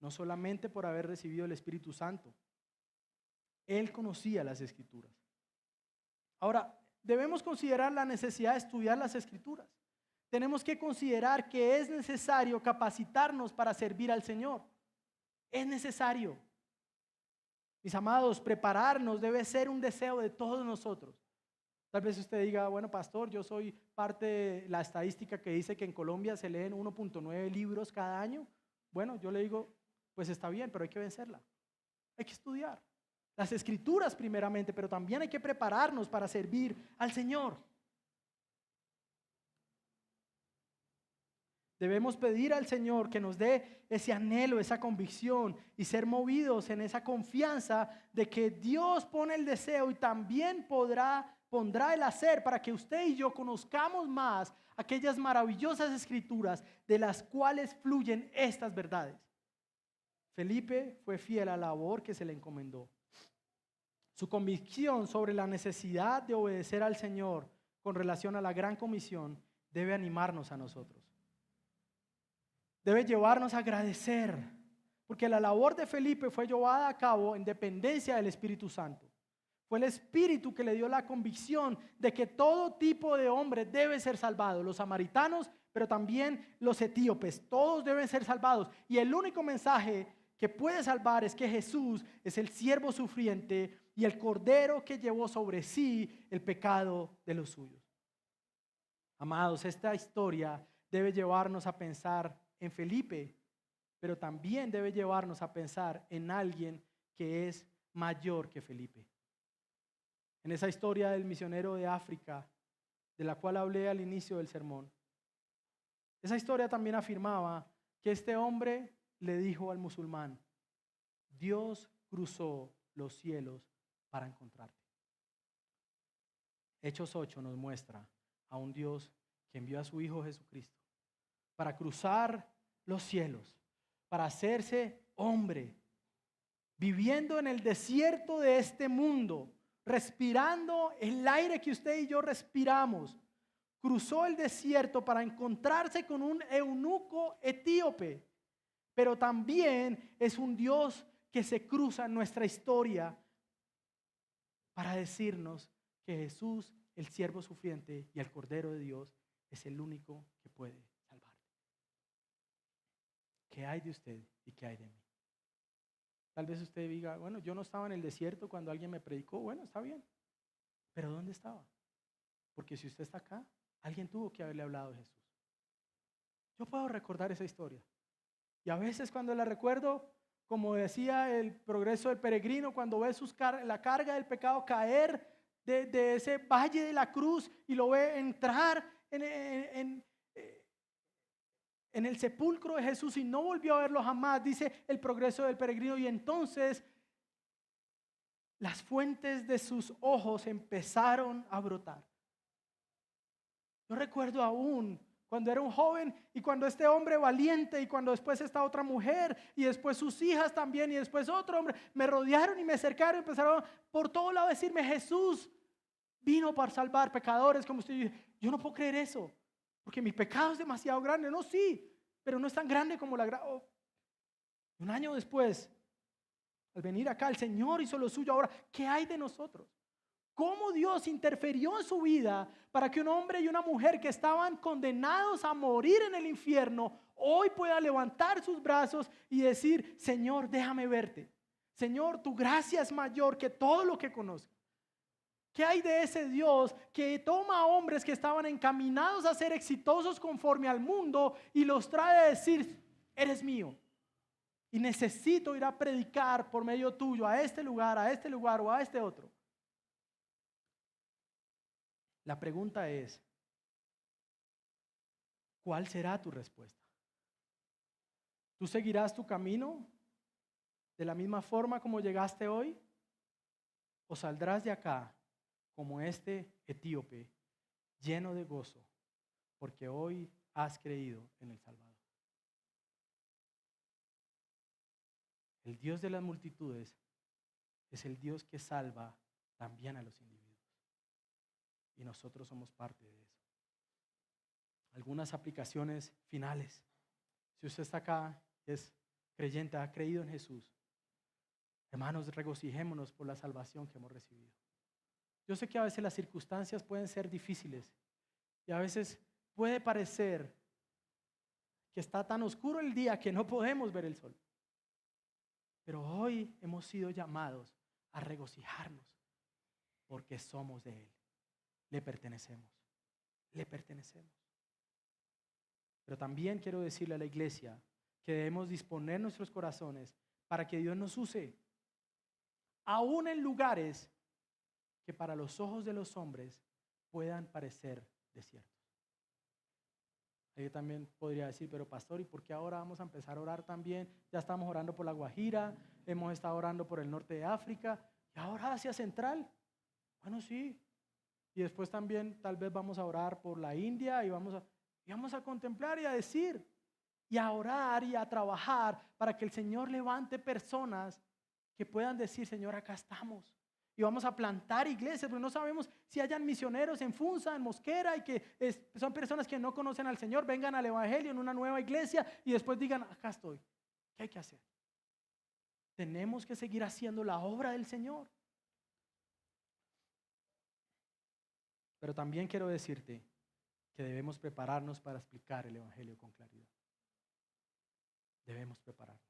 no solamente por haber recibido el Espíritu Santo. Él conocía las Escrituras. Ahora, debemos considerar la necesidad de estudiar las Escrituras. Tenemos que considerar que es necesario capacitarnos para servir al Señor. Es necesario. Mis amados, prepararnos debe ser un deseo de todos nosotros. Tal vez usted diga, bueno, pastor, yo soy parte de la estadística que dice que en Colombia se leen 1.9 libros cada año. Bueno, yo le digo, pues está bien, pero hay que vencerla. Hay que estudiar las escrituras primeramente, pero también hay que prepararnos para servir al Señor. Debemos pedir al Señor que nos dé ese anhelo, esa convicción y ser movidos en esa confianza de que Dios pone el deseo y también pondrá el hacer para que usted y yo conozcamos más aquellas maravillosas escrituras de las cuales fluyen estas verdades. Felipe fue fiel a la labor que se le encomendó. Su convicción sobre la necesidad de obedecer al Señor con relación a la gran comisión debe animarnos a nosotros. Debe llevarnos a agradecer, porque la labor de Felipe fue llevada a cabo en dependencia del Espíritu Santo. Fue el Espíritu que le dio la convicción de que todo tipo de hombre debe ser salvado, los samaritanos, pero también los etíopes, todos deben ser salvados. Y el único mensaje que puede salvar es que Jesús es el siervo sufriente y el cordero que llevó sobre sí el pecado de los suyos. Amados, esta historia debe llevarnos a pensar en Felipe, pero también debe llevarnos a pensar en alguien que es mayor que Felipe. En esa historia del misionero de África, de la cual hablé al inicio del sermón, esa historia también afirmaba que este hombre le dijo al musulmán: Dios cruzó los cielos para encontrarte. Hechos 8 nos muestra a un Dios que envió a su Hijo Jesucristo para cruzar los cielos, para hacerse hombre, viviendo en el desierto de este mundo, respirando el aire que usted y yo respiramos. Cruzó el desierto para encontrarse con un eunuco etíope, pero también es un Dios que se cruza en nuestra historia para decirnos que Jesús, el siervo sufriente y el Cordero de Dios, es el único que puede salvar. ¿Qué hay de usted y qué hay de mí? Tal vez usted diga, bueno, yo no estaba en el desierto cuando alguien me predicó. Bueno, está bien, pero ¿dónde estaba? Porque si usted está acá, alguien tuvo que haberle hablado de Jesús. Yo puedo recordar esa historia. Y a veces cuando la recuerdo, como decía el Progreso del Peregrino, cuando ve la carga del pecado caer de ese valle de la cruz y lo ve entrar en el sepulcro de Jesús y no volvió a verlo jamás, dice el Progreso del Peregrino, y entonces las fuentes de sus ojos empezaron a brotar. Yo recuerdo aún cuando era un joven y cuando este hombre valiente y cuando después esta otra mujer y después sus hijas también y después otro hombre me rodearon y me acercaron y empezaron por todo lado a decirme: Jesús vino para salvar pecadores como usted. Yo no puedo creer eso, porque mi pecado es demasiado grande. No, sí, pero no es tan grande como Un año después, al venir acá, el Señor hizo lo suyo. Ahora, ¿qué hay de nosotros? ¿Cómo Dios interfirió en su vida para que un hombre y una mujer que estaban condenados a morir en el infierno hoy pueda levantar sus brazos y decir: Señor, déjame verte. Señor, tu gracia es mayor que todo lo que conozco. ¿Qué hay de ese Dios que toma a hombres que estaban encaminados a ser exitosos conforme al mundo y los trae a decir: eres mío y necesito ir a predicar por medio tuyo a este lugar o a este otro? La pregunta es, ¿cuál será tu respuesta? ¿Tú seguirás tu camino de la misma forma como llegaste hoy? ¿O saldrás de acá como este etíope, lleno de gozo, porque hoy has creído en el Salvador? El Dios de las multitudes es el Dios que salva también a los individuos. Y nosotros somos parte de eso. Algunas aplicaciones finales. Si usted está acá, es creyente, ha creído en Jesús, hermanos, regocijémonos por la salvación que hemos recibido. Yo sé que a veces las circunstancias pueden ser difíciles y a veces puede parecer que está tan oscuro el día que no podemos ver el sol. Pero hoy hemos sido llamados a regocijarnos porque somos de Él. le pertenecemos. Le pertenecemos. Pero también quiero decirle a la iglesia que debemos disponer nuestros corazones para que Dios nos use, aún en lugares que para los ojos de los hombres puedan parecer desiertos. Yo también podría decir, pero pastor, ¿y por qué ahora vamos a empezar a orar también? Ya estamos orando por la Guajira, hemos estado orando por el norte de África, y ahora Asia Central. Bueno, sí. Y después también tal vez vamos a orar por la India y vamos a contemplar y a decir, y a orar y a trabajar para que el Señor levante personas que puedan decir, Señor, acá estamos. Y vamos a plantar iglesias, porque no sabemos si hayan misioneros en Funza, en Mosquera, y que son personas que no conocen al Señor, vengan al Evangelio en una nueva iglesia y después digan, acá estoy. ¿Qué hay que hacer? Tenemos que seguir haciendo la obra del Señor. Pero también quiero decirte que debemos prepararnos para explicar el Evangelio con claridad. Debemos prepararnos.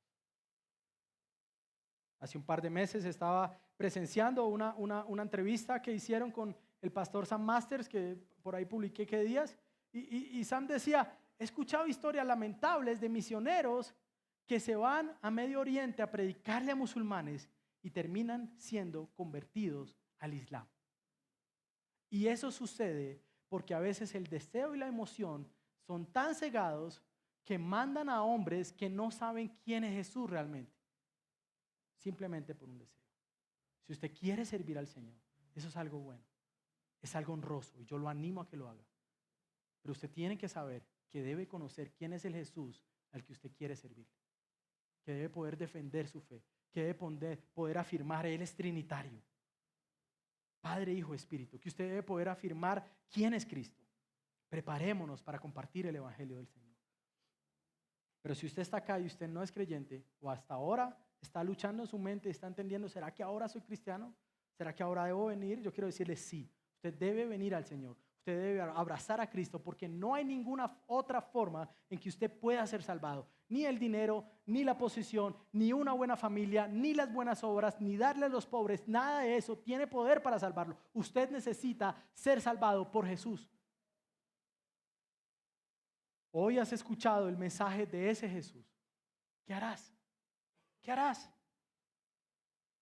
Hace un par de meses estaba presenciando una entrevista que hicieron con el pastor Sam Masters, que por ahí publiqué qué días, y Sam decía, he escuchado historias lamentables de misioneros que se van a Medio Oriente a predicarle a musulmanes y terminan siendo convertidos al Islam. Y eso sucede porque a veces el deseo y la emoción son tan cegados que mandan a hombres que no saben quién es Jesús realmente. Simplemente por un deseo. Si usted quiere servir al Señor, eso es algo bueno, es algo honroso y yo lo animo a que lo haga. Pero usted tiene que saber que debe conocer quién es el Jesús al que usted quiere servir, que debe poder defender su fe, que debe poder afirmar, Él es trinitario, Padre, Hijo, Espíritu, que usted debe poder afirmar quién es Cristo. Preparémonos para compartir el Evangelio del Señor. Pero si usted está acá y usted no es creyente, o hasta ahora está luchando en su mente, está entendiendo, ¿será que ahora soy cristiano? ¿Será que ahora debo venir? Yo quiero decirle sí, usted debe venir al Señor, usted debe abrazar a Cristo, porque no hay ninguna otra forma en que usted pueda ser salvado. Ni el dinero, ni la posición, ni una buena familia, ni las buenas obras, ni darle a los pobres, nada de eso tiene poder para salvarlo. Usted necesita ser salvado por Jesús. Hoy has escuchado el mensaje de ese Jesús. ¿Qué harás? ¿Qué harás?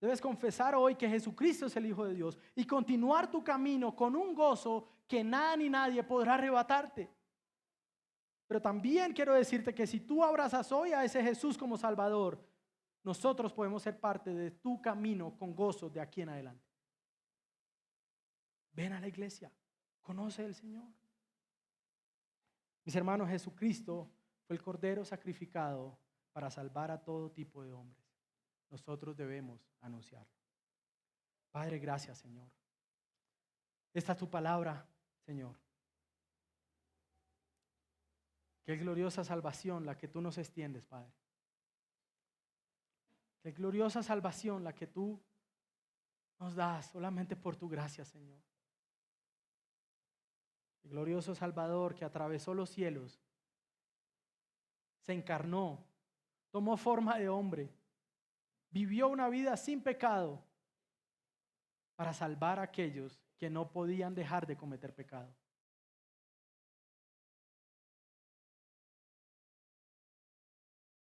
Debes confesar hoy que Jesucristo es el Hijo de Dios y continuar tu camino con un gozo que nada ni nadie podrá arrebatarte. Pero también quiero decirte que si tú abrazas hoy a ese Jesús como Salvador, nosotros podemos ser parte de tu camino con gozo de aquí en adelante. Ven a la iglesia, conoce al Señor. Mis hermanos, Jesucristo fue el Cordero sacrificado para salvar a todo tipo de hombres. Nosotros debemos anunciarlo. Padre, gracias, Señor. Esta es tu palabra, Señor. Qué gloriosa salvación la que tú nos extiendes, Padre. Qué gloriosa salvación la que tú nos das solamente por tu gracia, Señor. El glorioso Salvador que atravesó los cielos, se encarnó, tomó forma de hombre, vivió una vida sin pecado para salvar a aquellos que no podían dejar de cometer pecado.